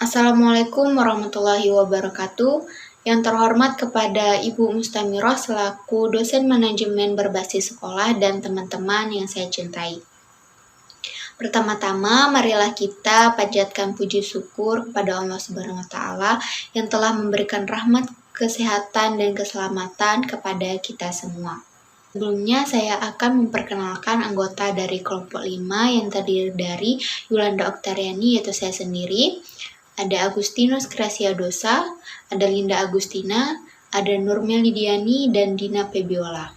Assalamualaikum warahmatullahi wabarakatuh. Yang terhormat kepada Ibu Mustamirah selaku dosen manajemen berbasis sekolah dan teman-teman yang saya cintai. Pertama-tama, marilah kita panjatkan puji syukur kepada Allah Subhanahu wa taala yang telah memberikan rahmat, kesehatan dan keselamatan kepada kita semua. Sebelumnya saya akan memperkenalkan anggota dari kelompok 5 yang terdiri dari Yolanda Oktariani, yaitu saya sendiri, ada Agustinus Grasiadosa, ada Linda Agustina, ada Nurmel Lidiani, dan Dina Febiola.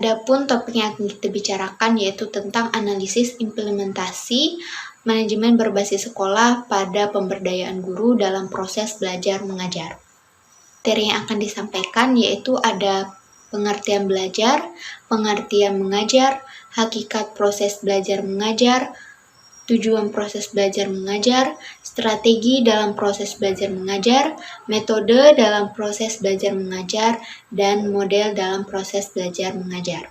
Adapun topik yang akan kita bicarakan yaitu tentang analisis implementasi manajemen berbasis sekolah pada pemberdayaan guru dalam proses belajar mengajar. Materi yang akan disampaikan yaitu ada pengertian belajar, pengertian mengajar, hakikat proses belajar mengajar, tujuan proses belajar mengajar, strategi dalam proses belajar mengajar, metode dalam proses belajar mengajar, dan model dalam proses belajar mengajar.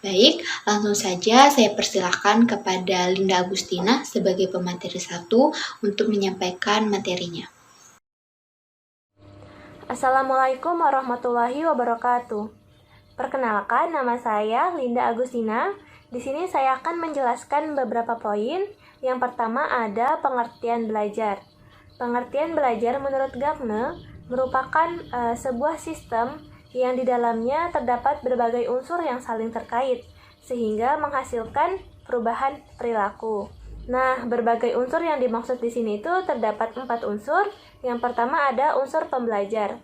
Baik, langsung saja saya persilakan kepada Linda Agustina sebagai pemateri 1 untuk menyampaikan materinya. Assalamualaikum warahmatullahi wabarakatuh. Perkenalkan, nama saya Linda Agustina. Di sini saya akan menjelaskan beberapa poin. Yang pertama ada pengertian belajar. Pengertian belajar menurut Gagne merupakan sebuah sistem yang di dalamnya terdapat berbagai unsur yang saling terkait, sehingga menghasilkan perubahan perilaku. Nah, berbagai unsur yang dimaksud di sini itu terdapat 4 unsur. Yang pertama ada unsur pembelajar.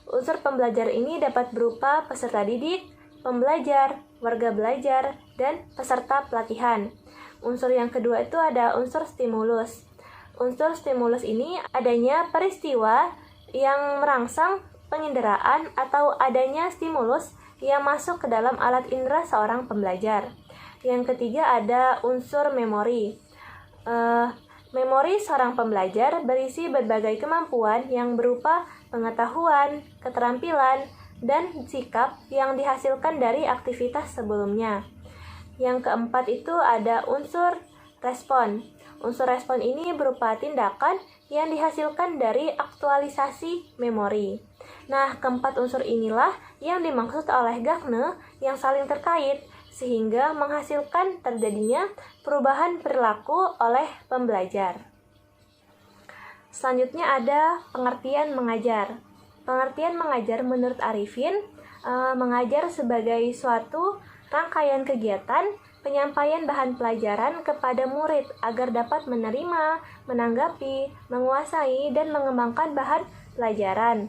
Unsur pembelajar ini dapat berupa peserta didik, pembelajar, warga belajar, dan peserta pelatihan. Unsur yang kedua itu ada unsur stimulus. Unsur stimulus ini adanya peristiwa yang merangsang penginderaan atau adanya stimulus yang masuk ke dalam alat indera seorang pembelajar. Yang ketiga ada unsur memori. Memori seorang pembelajar berisi berbagai kemampuan yang berupa pengetahuan, keterampilan, dan sikap yang dihasilkan dari aktivitas sebelumnya. Yang keempat itu ada unsur respon. Unsur respon ini berupa tindakan yang dihasilkan dari aktualisasi memori. Nah, keempat unsur inilah yang dimaksud oleh Gagne yang saling terkait, sehingga menghasilkan terjadinya perubahan perilaku oleh pembelajar. Selanjutnya ada pengertian mengajar. Pengertian mengajar menurut Arifin, mengajar sebagai suatu rangkaian kegiatan penyampaian bahan pelajaran kepada murid agar dapat menerima, menanggapi, menguasai, dan mengembangkan bahan pelajaran.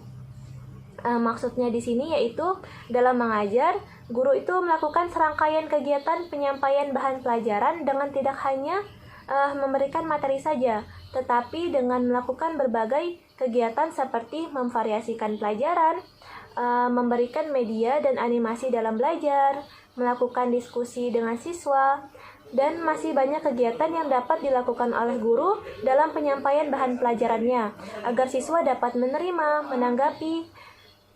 Maksudnya di sini yaitu dalam mengajar, guru itu melakukan serangkaian kegiatan penyampaian bahan pelajaran dengan tidak hanya memberikan materi saja, tetapi dengan melakukan berbagai kegiatan seperti memvariasikan pelajaran, memberikan media dan animasi dalam belajar, melakukan diskusi dengan siswa, dan masih banyak kegiatan yang dapat dilakukan oleh guru dalam penyampaian bahan pelajarannya, agar siswa dapat menerima, menanggapi,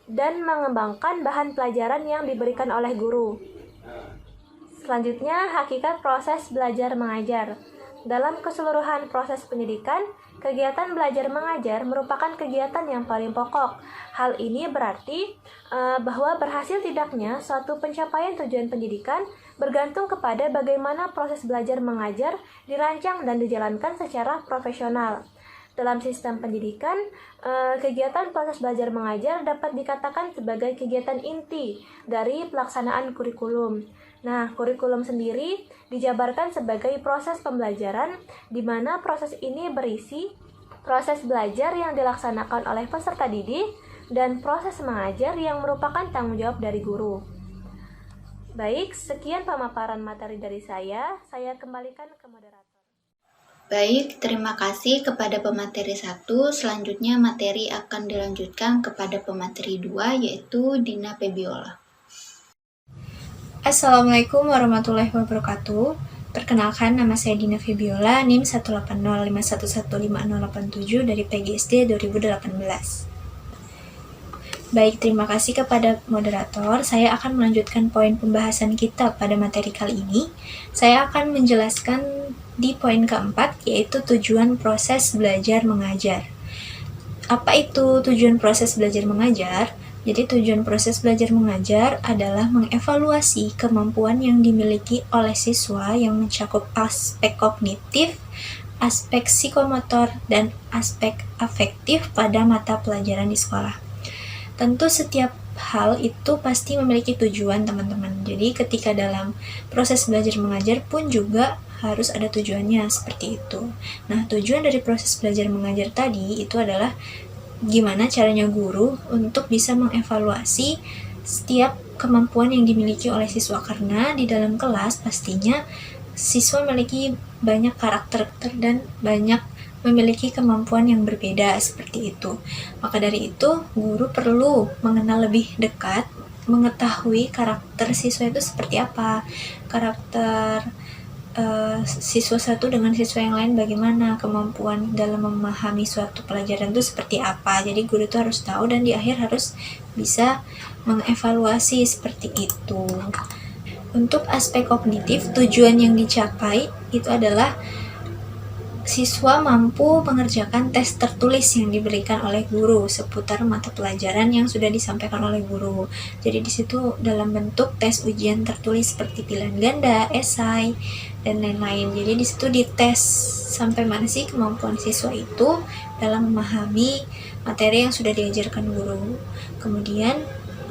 dan mengembangkan bahan pelajaran yang diberikan oleh guru. Selanjutnya, hakikat proses belajar mengajar. Dalam keseluruhan proses pendidikan, kegiatan belajar mengajar merupakan kegiatan yang paling pokok. Hal ini berarti bahwa berhasil tidaknya suatu pencapaian tujuan pendidikan bergantung kepada bagaimana proses belajar mengajar dirancang dan dijalankan secara profesional. Dalam sistem pendidikan, kegiatan proses belajar mengajar dapat dikatakan sebagai kegiatan inti dari pelaksanaan kurikulum. Nah, kurikulum sendiri dijabarkan sebagai proses pembelajaran, di mana proses ini berisi proses belajar yang dilaksanakan oleh peserta didik dan proses mengajar yang merupakan tanggung jawab dari guru. Baik, sekian pemaparan materi dari saya kembalikan ke moderator. Baik, terima kasih kepada pemateri 1. Selanjutnya materi akan dilanjutkan kepada pemateri 2 yaitu Dina Febiola. Assalamualaikum warahmatullahi wabarakatuh. Perkenalkan, nama saya Dina Febiola, NIM 18051150087 dari PGSD 2018. Baik, terima kasih kepada moderator. Saya akan melanjutkan poin pembahasan kita pada materi kali ini. Saya akan menjelaskan di poin keempat, yaitu tujuan proses belajar mengajar. Apa itu tujuan proses belajar mengajar? Jadi tujuan proses belajar mengajar adalah mengevaluasi kemampuan yang dimiliki oleh siswa yang mencakup aspek kognitif, aspek psikomotor, dan aspek afektif pada mata pelajaran di sekolah. Tentu setiap hal itu pasti memiliki tujuan, teman-teman. Jadi ketika dalam proses belajar mengajar pun juga harus ada tujuannya, seperti itu. Nah, tujuan dari proses belajar mengajar tadi itu adalah gimana caranya guru untuk bisa mengevaluasi setiap kemampuan yang dimiliki oleh siswa, karena di dalam kelas pastinya siswa memiliki banyak karakter dan banyak memiliki kemampuan yang berbeda seperti itu. Maka dari itu, guru perlu mengenal lebih dekat, mengetahui karakter siswa itu seperti apa, karakter siswa satu dengan siswa yang lain bagaimana, kemampuan dalam memahami suatu pelajaran itu seperti apa. Jadi guru itu harus tahu dan di akhir harus bisa mengevaluasi seperti itu. Untuk aspek kognitif, tujuan yang dicapai itu adalah siswa mampu mengerjakan tes tertulis yang diberikan oleh guru seputar mata pelajaran yang sudah disampaikan oleh guru. Jadi di situ dalam bentuk tes ujian tertulis seperti pilihan ganda, esai, dan lain-lain. Jadi di situ dites sampai mana sih kemampuan siswa itu dalam memahami materi yang sudah diajarkan guru. Kemudian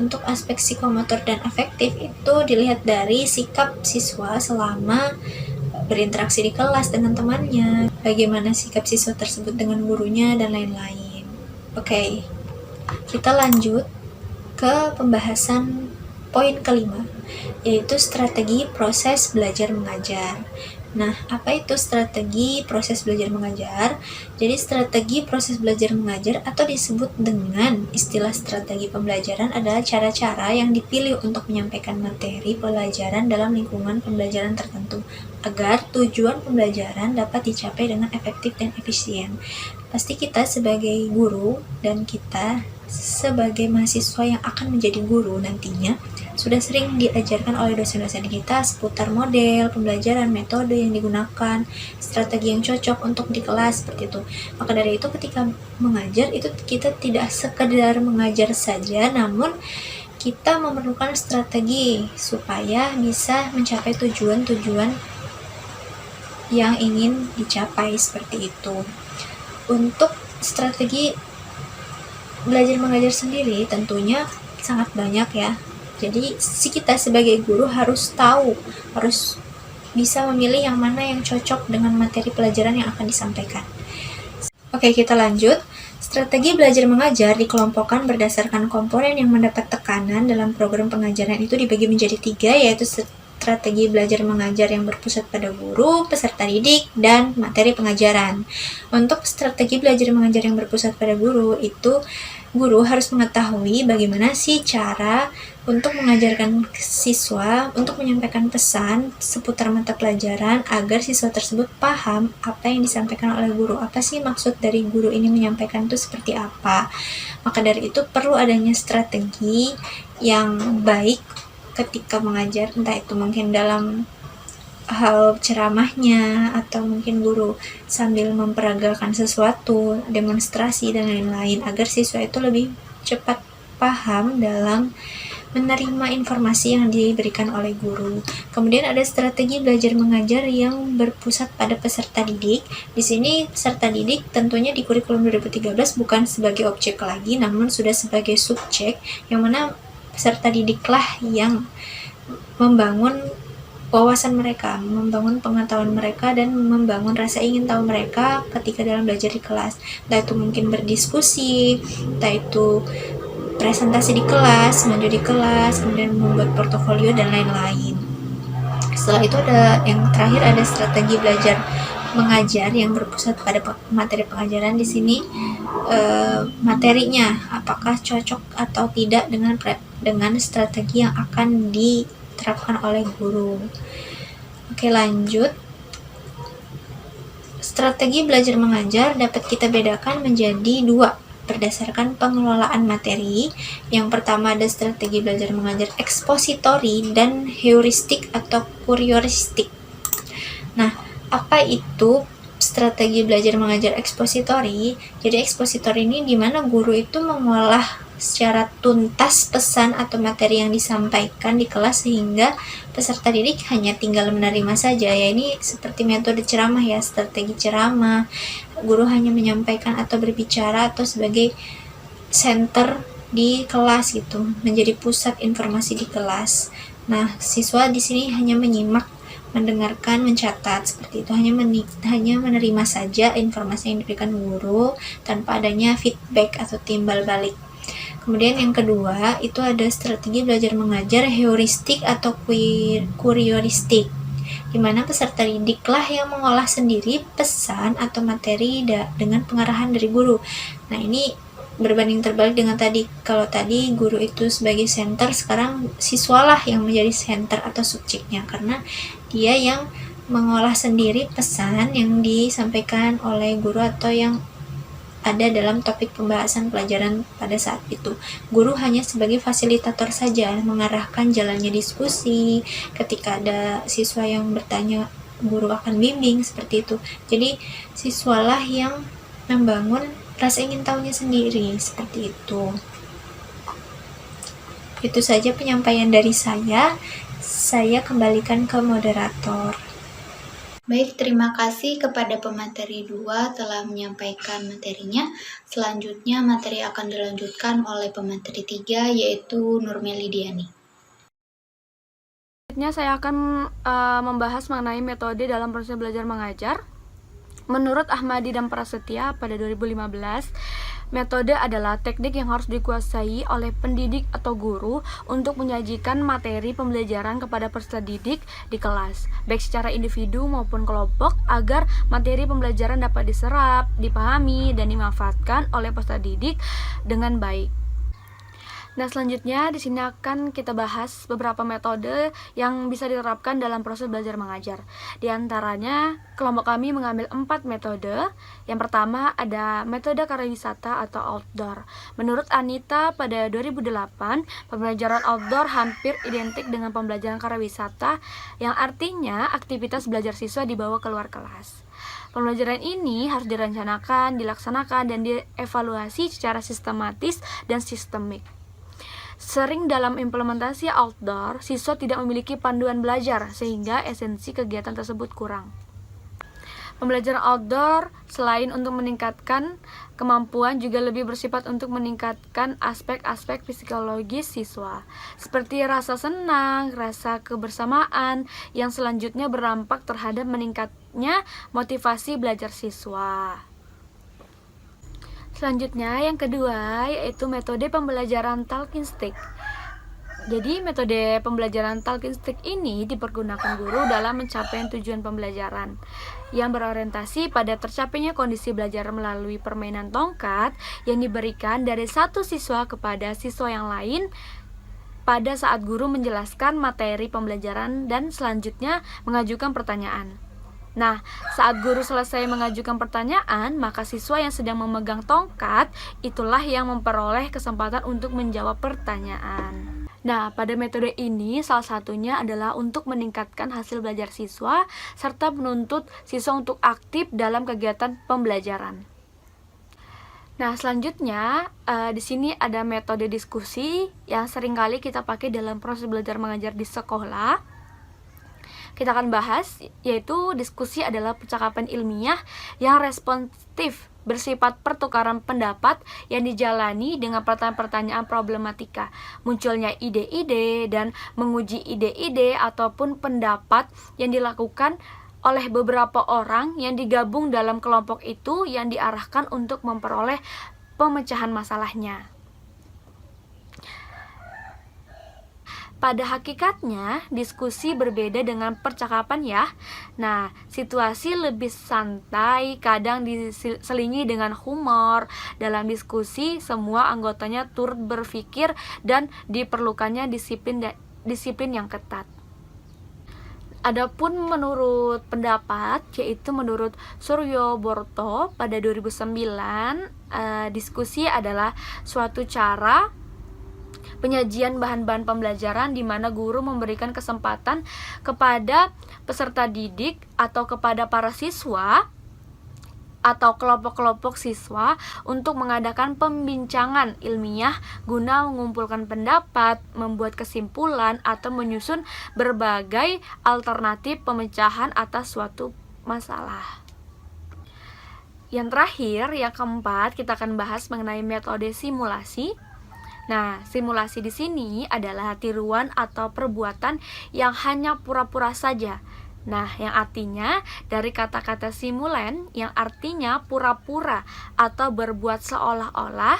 untuk aspek psikomotor dan afektif itu dilihat dari sikap siswa selama berinteraksi di kelas dengan temannya, bagaimana sikap siswa tersebut dengan gurunya, dan lain-lain. Oke, kita lanjut ke pembahasan poin kelima, yaitu strategi proses belajar mengajar. Nah, apa itu strategi proses belajar mengajar? Jadi strategi proses belajar mengajar atau disebut dengan istilah strategi pembelajaran adalah cara-cara yang dipilih untuk menyampaikan materi pelajaran dalam lingkungan pembelajaran tertentu agar tujuan pembelajaran dapat dicapai dengan efektif dan efisien. Pasti kita sebagai guru dan kita sebagai mahasiswa yang akan menjadi guru nantinya sudah sering diajarkan oleh dosen-dosen kita seputar model pembelajaran, metode yang digunakan, strategi yang cocok untuk di kelas, seperti itu. Maka dari itu ketika mengajar itu kita tidak sekedar mengajar saja, namun kita memerlukan strategi supaya bisa mencapai tujuan-tujuan yang ingin dicapai, seperti itu. Untuk strategi belajar mengajar sendiri tentunya sangat banyak ya. Jadi kita sebagai guru harus tahu, harus bisa memilih yang mana yang cocok dengan materi pelajaran yang akan disampaikan. Oke, kita lanjut. Strategi belajar mengajar dikelompokkan berdasarkan komponen yang mendapat tekanan dalam program pengajaran itu dibagi menjadi 3, yaitu strategi belajar mengajar yang berpusat pada guru, peserta didik, dan materi pengajaran. Untuk strategi belajar mengajar yang berpusat pada guru, itu guru harus mengetahui bagaimana sih cara untuk mengajarkan siswa, untuk menyampaikan pesan seputar mata pelajaran agar siswa tersebut paham apa yang disampaikan oleh guru. Apa sih maksud dari guru ini menyampaikan itu seperti apa. Maka dari itu perlu adanya strategi yang baik ketika mengajar, entah itu mungkin dalam hal ceramahnya atau mungkin guru sambil memperagakan sesuatu, demonstrasi dan lain-lain agar siswa itu lebih cepat paham dalam menerima informasi yang diberikan oleh guru. Kemudian ada strategi belajar mengajar yang berpusat pada peserta didik. Di sini peserta didik tentunya di kurikulum 2013 bukan sebagai objek lagi, namun sudah sebagai subjek, yang mana peserta didiklah yang membangun wawasan mereka, membangun pengetahuan mereka, dan membangun rasa ingin tahu mereka ketika dalam belajar di kelas. Entah itu mungkin berdiskusi, entah itu presentasi di kelas, maju di kelas, kemudian membuat portofolio dan lain-lain. Setelah itu ada yang terakhir, ada strategi belajar mengajar yang berpusat pada materi pengajaran. Di sini materinya apakah cocok atau tidak dengan strategi yang akan diterapkan oleh guru. Oke, lanjut. Strategi belajar mengajar dapat kita bedakan menjadi 2 berdasarkan pengelolaan materi. Yang pertama ada strategi belajar mengajar ekspositori dan heuristik atau kurioristik. Nah, apa itu strategi belajar mengajar ekspositori. Jadi ekspositori ini dimana guru itu mengolah secara tuntas pesan atau materi yang disampaikan di kelas sehingga peserta didik hanya tinggal menerima saja. Ya, ini seperti metode ceramah ya, strategi ceramah. Guru hanya menyampaikan atau berbicara atau sebagai center di kelas gitu, menjadi pusat informasi di kelas. Nah, siswa di sini hanya menyimak, mendengarkan, mencatat seperti itu, hanya menerima saja informasi yang diberikan guru tanpa adanya feedback atau timbal balik. Kemudian yang kedua itu ada strategi belajar mengajar heuristik atau kurioristik, di mana peserta didiklah yang mengolah sendiri pesan atau materi dengan pengarahan dari guru. Nah, ini berbanding terbalik dengan tadi. Kalau tadi guru itu sebagai center, sekarang siswalah yang menjadi center atau subjeknya, karena dia yang mengolah sendiri pesan yang disampaikan oleh guru atau yang ada dalam topik pembahasan pelajaran pada saat itu. Guru hanya sebagai fasilitator saja, mengarahkan jalannya diskusi. Ketika ada siswa yang bertanya, guru akan bimbing seperti itu. Jadi siswalah yang membangun rasa ingin tahunya sendiri seperti itu. Itu saja penyampaian dari saya. Saya kembalikan ke moderator. Baik, terima kasih kepada pemateri 2 telah menyampaikan materinya. Selanjutnya materi akan dilanjutkan oleh pemateri 3 yaitu Nurmeli Diani. Selanjutnya saya akan membahas mengenai metode dalam proses belajar mengajar. Menurut Ahmadi dan Prasetya pada 2015, metode adalah teknik yang harus dikuasai oleh pendidik atau guru untuk menyajikan materi pembelajaran kepada peserta didik di kelas, baik secara individu maupun kelompok, agar materi pembelajaran dapat diserap, dipahami, dan dimanfaatkan oleh peserta didik dengan baik. Nah, selanjutnya di sini akan kita bahas beberapa metode yang bisa diterapkan dalam proses belajar mengajar. Di antaranya, kelompok kami mengambil 4 metode. Yang pertama ada metode karya wisata atau outdoor. Menurut Anita pada 2008, pembelajaran outdoor hampir identik dengan pembelajaran karya wisata, yang artinya aktivitas belajar siswa dibawa keluar kelas. Pembelajaran ini harus direncanakan, dilaksanakan, dan dievaluasi secara sistematis dan sistemik. Sering dalam implementasi outdoor, siswa tidak memiliki panduan belajar sehingga esensi kegiatan tersebut kurang. Pembelajaran outdoor selain untuk meningkatkan kemampuan juga lebih bersifat untuk meningkatkan aspek-aspek psikologis siswa, seperti rasa senang, rasa kebersamaan, yang selanjutnya berdampak terhadap meningkatnya motivasi belajar siswa. Selanjutnya yang kedua yaitu metode pembelajaran talking stick. Jadi metode pembelajaran talking stick ini dipergunakan guru dalam mencapai tujuan pembelajaran yang berorientasi pada tercapainya kondisi belajar melalui permainan tongkat yang diberikan dari satu siswa kepada siswa yang lain pada saat guru menjelaskan materi pembelajaran dan selanjutnya mengajukan pertanyaan. Nah, saat guru selesai mengajukan pertanyaan, maka siswa yang sedang memegang tongkat itulah yang memperoleh kesempatan untuk menjawab pertanyaan. Nah, pada metode ini salah satunya adalah untuk meningkatkan hasil belajar siswa serta menuntut siswa untuk aktif dalam kegiatan pembelajaran. Nah, selanjutnya di sini ada metode diskusi yang seringkali kita pakai dalam proses belajar mengajar di sekolah. Kita akan bahas, yaitu diskusi adalah percakapan ilmiah yang responsif, bersifat pertukaran pendapat yang dijalani dengan pertanyaan-pertanyaan problematika, munculnya ide-ide dan menguji ide-ide ataupun pendapat yang dilakukan oleh beberapa orang yang digabung dalam kelompok itu yang diarahkan untuk memperoleh pemecahan masalahnya. Pada hakikatnya, diskusi berbeda dengan percakapan ya. Nah, situasi lebih santai, kadang diselingi dengan humor. Dalam diskusi, semua anggotanya turut berpikir dan diperlukannya disiplin yang ketat. Adapun menurut pendapat, yaitu menurut Suryo Borto pada 2009, diskusi adalah suatu cara penyajian bahan-bahan pembelajaran di mana guru memberikan kesempatan kepada peserta didik atau kepada para siswa atau kelompok-kelompok siswa untuk mengadakan pembincangan ilmiah guna mengumpulkan pendapat, membuat kesimpulan, atau menyusun berbagai alternatif pemecahan atas suatu masalah. Yang terakhir, yang keempat, kita akan bahas mengenai metode simulasi. Nah, simulasi di sini adalah tiruan atau perbuatan yang hanya pura-pura saja. Nah, yang artinya dari kata-kata simulan yang artinya pura-pura atau berbuat seolah-olah,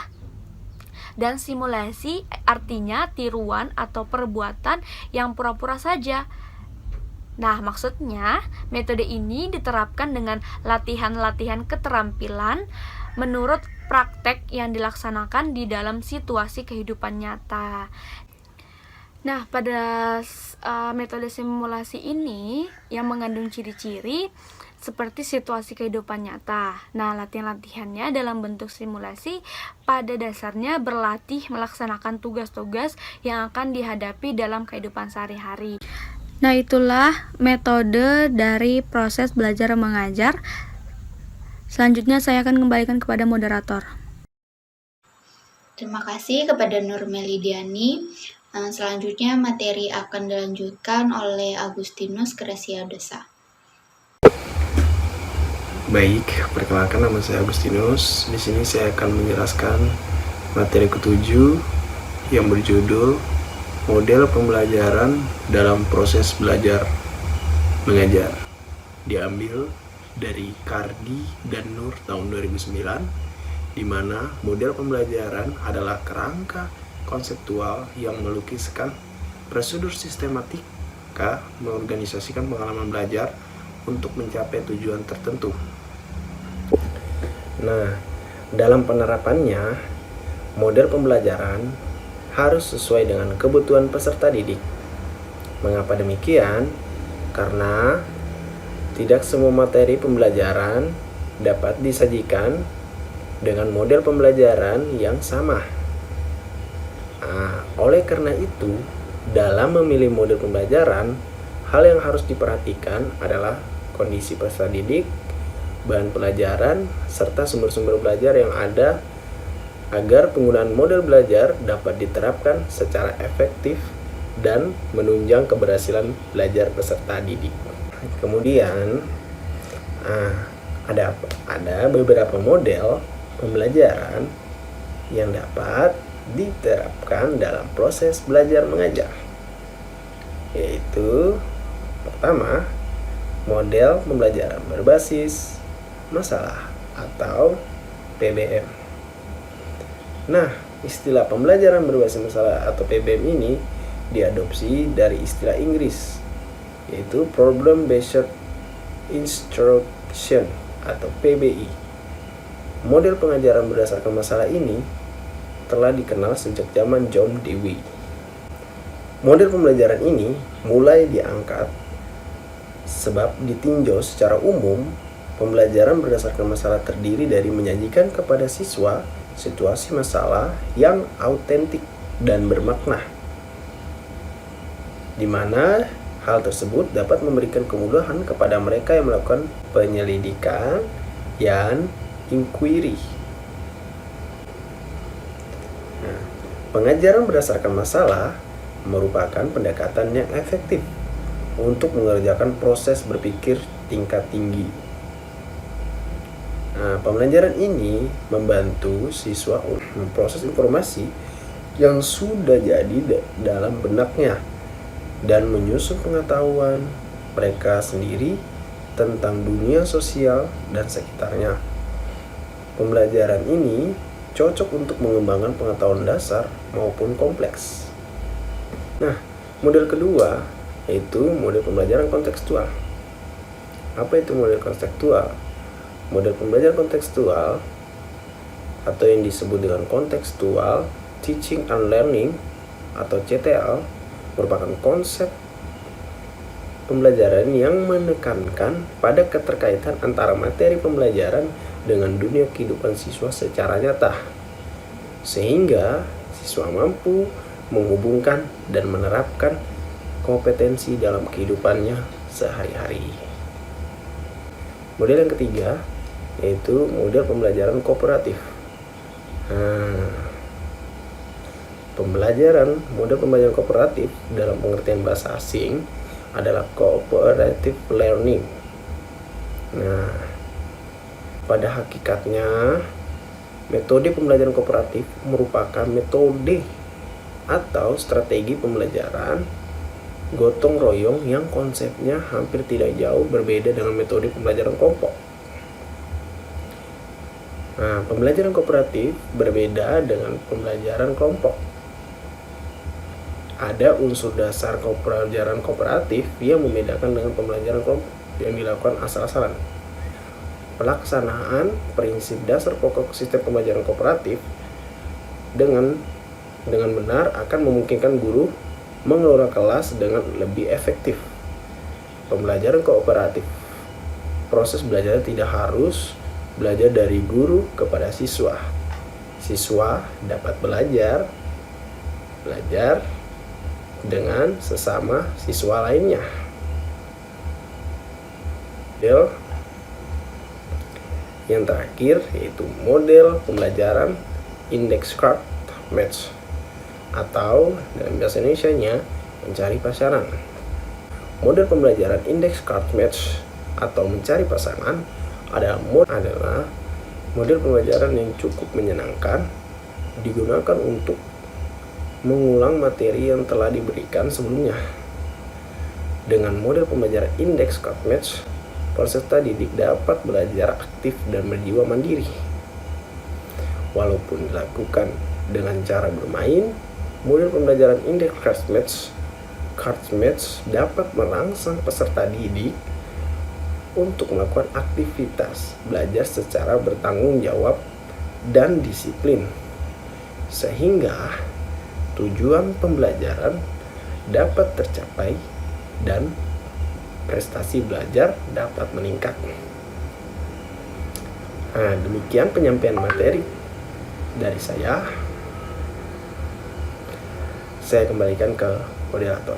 dan simulasi artinya tiruan atau perbuatan yang pura-pura saja. Nah, maksudnya metode ini diterapkan dengan latihan-latihan keterampilan menurut praktek yang dilaksanakan di dalam situasi kehidupan nyata. Nah, pada metode simulasi ini yang mengandung ciri-ciri seperti situasi kehidupan nyata. Nah, latihan-latihannya dalam bentuk simulasi pada dasarnya berlatih melaksanakan tugas-tugas yang akan dihadapi dalam kehidupan sehari-hari. Nah, itulah metode dari proses belajar mengajar. Selanjutnya saya akan kembalikan kepada moderator. Terima kasih kepada Nur Melidiani. Selanjutnya materi akan dilanjutkan oleh Agustinus Grasiadosa. Baik, perkenalkan nama saya Agustinus. Di sini saya akan menjelaskan materi ke-7 yang berjudul Model Pembelajaran dalam Proses Belajar Mengajar. Diambil dari Cardy dan Nur tahun 2009, di mana model pembelajaran adalah kerangka konseptual yang melukiskan prosedur sistematika mengorganisasikan pengalaman belajar untuk mencapai tujuan tertentu. Nah, dalam penerapannya, model pembelajaran harus sesuai dengan kebutuhan peserta didik. Mengapa demikian? Karena tidak semua materi pembelajaran dapat disajikan dengan model pembelajaran yang sama. Oleh karena itu, dalam memilih model pembelajaran, hal yang harus diperhatikan adalah kondisi peserta didik, bahan pelajaran, serta sumber-sumber belajar yang ada agar penggunaan model belajar dapat diterapkan secara efektif dan menunjang keberhasilan belajar peserta didik. Kemudian ada beberapa model pembelajaran yang dapat diterapkan dalam proses belajar mengajar, yaitu pertama, model pembelajaran berbasis masalah atau PBM. Nah, istilah pembelajaran berbasis masalah atau PBM ini diadopsi dari istilah Inggris, yaitu Problem Based Instruction atau PBI. Model pengajaran berdasarkan masalah ini telah dikenal sejak zaman John Dewey. Model pembelajaran ini mulai diangkat sebab ditinjau secara umum pembelajaran berdasarkan masalah terdiri dari menyajikan kepada siswa situasi masalah yang autentik dan bermakna, di mana hal tersebut dapat memberikan kemudahan kepada mereka yang melakukan penyelidikan dan inquiry. Nah, pengajaran berdasarkan masalah merupakan pendekatan yang efektif untuk mengerjakan proses berpikir tingkat tinggi. Nah, pembelajaran ini membantu siswa untuk memproses informasi yang sudah jadi dalam benaknya dan menyusun pengetahuan mereka sendiri tentang dunia sosial dan sekitarnya. Pembelajaran ini cocok untuk mengembangkan pengetahuan dasar maupun kompleks. Nah, model kedua yaitu model pembelajaran kontekstual. Apa itu model kontekstual? Model pembelajaran kontekstual atau yang disebut dengan contextual teaching and learning atau CTL merupakan konsep pembelajaran yang menekankan pada keterkaitan antara materi pembelajaran dengan dunia kehidupan siswa secara nyata, sehingga siswa mampu menghubungkan dan menerapkan kompetensi dalam kehidupannya sehari-hari. Model yang ketiga yaitu model pembelajaran kooperatif. Model pembelajaran kooperatif dalam pengertian bahasa asing adalah cooperative learning. Nah, pada hakikatnya metode pembelajaran kooperatif merupakan metode atau strategi pembelajaran gotong royong yang konsepnya hampir tidak jauh berbeda dengan metode pembelajaran kelompok. Nah, pembelajaran kooperatif berbeda dengan pembelajaran kelompok. Ada unsur dasar pembelajaran kooperatif yang membedakan dengan pembelajaran kelompok yang dilakukan asal-asalan. Pelaksanaan prinsip dasar pokok sistem pembelajaran kooperatif dengan benar akan memungkinkan guru mengelola kelas dengan lebih efektif. Pembelajaran kooperatif, proses belajar tidak harus belajar dari guru kepada siswa. Siswa dapat belajar dengan sesama siswa lainnya. Model yang terakhir yaitu model pembelajaran index card match, atau dalam bahasa Indonesianya mencari pasangan. Model pembelajaran index card match atau mencari pasangan adalah model pembelajaran yang cukup menyenangkan, digunakan untuk mengulang materi yang telah diberikan sebelumnya. Dengan model pembelajaran index card match, peserta didik dapat belajar aktif dan berjiwa mandiri. Walaupun dilakukan dengan cara bermain, model pembelajaran index card match dapat merangsang peserta didik untuk melakukan aktivitas belajar secara bertanggung jawab dan disiplin, sehingga tujuan pembelajaran dapat tercapai dan prestasi belajar dapat meningkat. Nah, demikian penyampaian materi dari saya. Saya kembalikan ke moderator.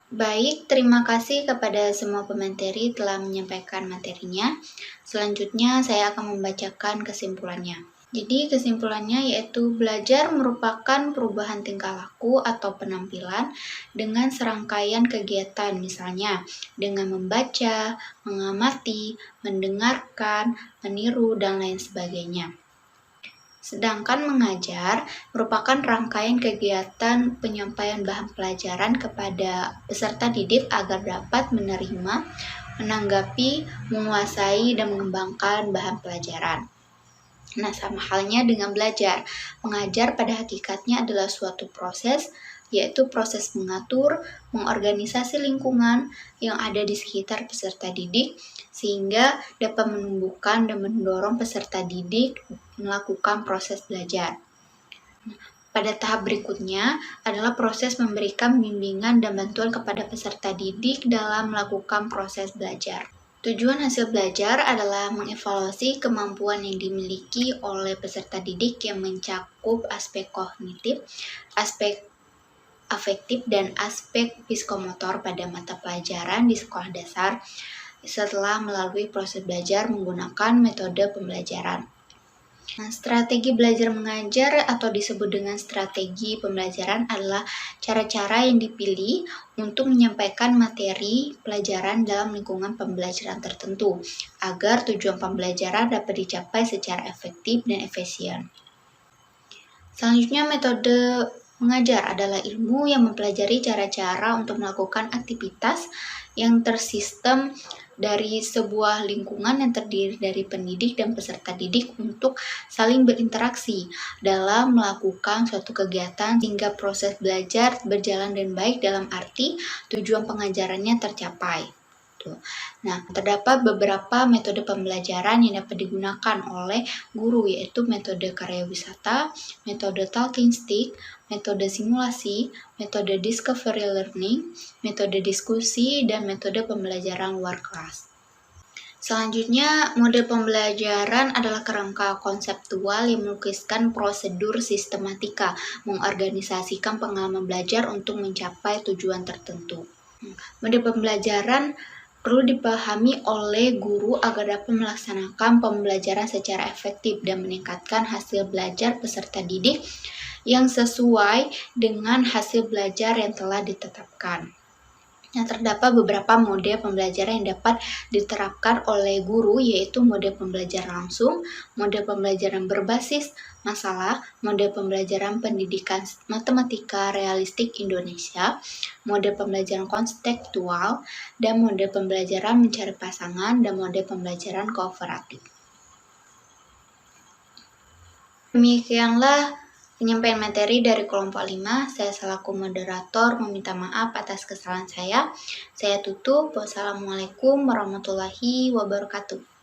Baik, terima kasih kepada semua pemateri telah menyampaikan materinya. Selanjutnya saya akan membacakan kesimpulannya. Jadi kesimpulannya yaitu belajar merupakan perubahan tingkah laku atau penampilan dengan serangkaian kegiatan, misalnya dengan membaca, mengamati, mendengarkan, meniru, dan lain sebagainya. Sedangkan mengajar merupakan rangkaian kegiatan penyampaian bahan pelajaran kepada peserta didik agar dapat menerima, menanggapi, menguasai, dan mengembangkan bahan pelajaran. Nah, sama halnya dengan belajar. Mengajar pada hakikatnya adalah suatu proses, yaitu proses mengatur, mengorganisasi lingkungan yang ada di sekitar peserta didik, sehingga dapat menumbuhkan dan mendorong peserta didik melakukan proses belajar. Pada tahap berikutnya adalah proses memberikan bimbingan dan bantuan kepada peserta didik dalam melakukan proses belajar. Tujuan hasil belajar adalah mengevaluasi kemampuan yang dimiliki oleh peserta didik yang mencakup aspek kognitif, aspek afektif, dan aspek psikomotor pada mata pelajaran di sekolah dasar setelah melalui proses belajar menggunakan metode pembelajaran. Nah, strategi belajar mengajar atau disebut dengan strategi pembelajaran adalah cara-cara yang dipilih untuk menyampaikan materi pelajaran dalam lingkungan pembelajaran tertentu agar tujuan pembelajaran dapat dicapai secara efektif dan efisien. Selanjutnya, metode mengajar adalah ilmu yang mempelajari cara-cara untuk melakukan aktivitas yang tersistem dari sebuah lingkungan yang terdiri dari pendidik dan peserta didik untuk saling berinteraksi dalam melakukan suatu kegiatan sehingga proses belajar berjalan dengan baik dalam arti tujuan pengajarannya tercapai. Nah, terdapat beberapa metode pembelajaran yang dapat digunakan oleh guru, yaitu metode karya wisata, metode talking stick, metode simulasi, metode discovery learning, metode diskusi, dan metode pembelajaran luar kelas. Selanjutnya, model pembelajaran adalah kerangka konseptual yang melukiskan prosedur sistematika, mengorganisasikan pengalaman belajar untuk mencapai tujuan tertentu. Model pembelajaran perlu dipahami oleh guru agar dapat melaksanakan pembelajaran secara efektif dan meningkatkan hasil belajar peserta didik yang sesuai dengan hasil belajar yang telah ditetapkan. Terdapat beberapa mode pembelajaran yang dapat diterapkan oleh guru, yaitu mode pembelajaran langsung, mode pembelajaran berbasis masalah, mode pembelajaran pendidikan matematika realistik Indonesia, mode pembelajaran konstekstual, dan mode pembelajaran mencari pasangan, dan mode pembelajaran kooperatif. Demikianlah penyampaian materi dari kelompok 5. Saya selaku moderator meminta maaf atas kesalahan saya. Saya tutup. Wassalamualaikum warahmatullahi wabarakatuh.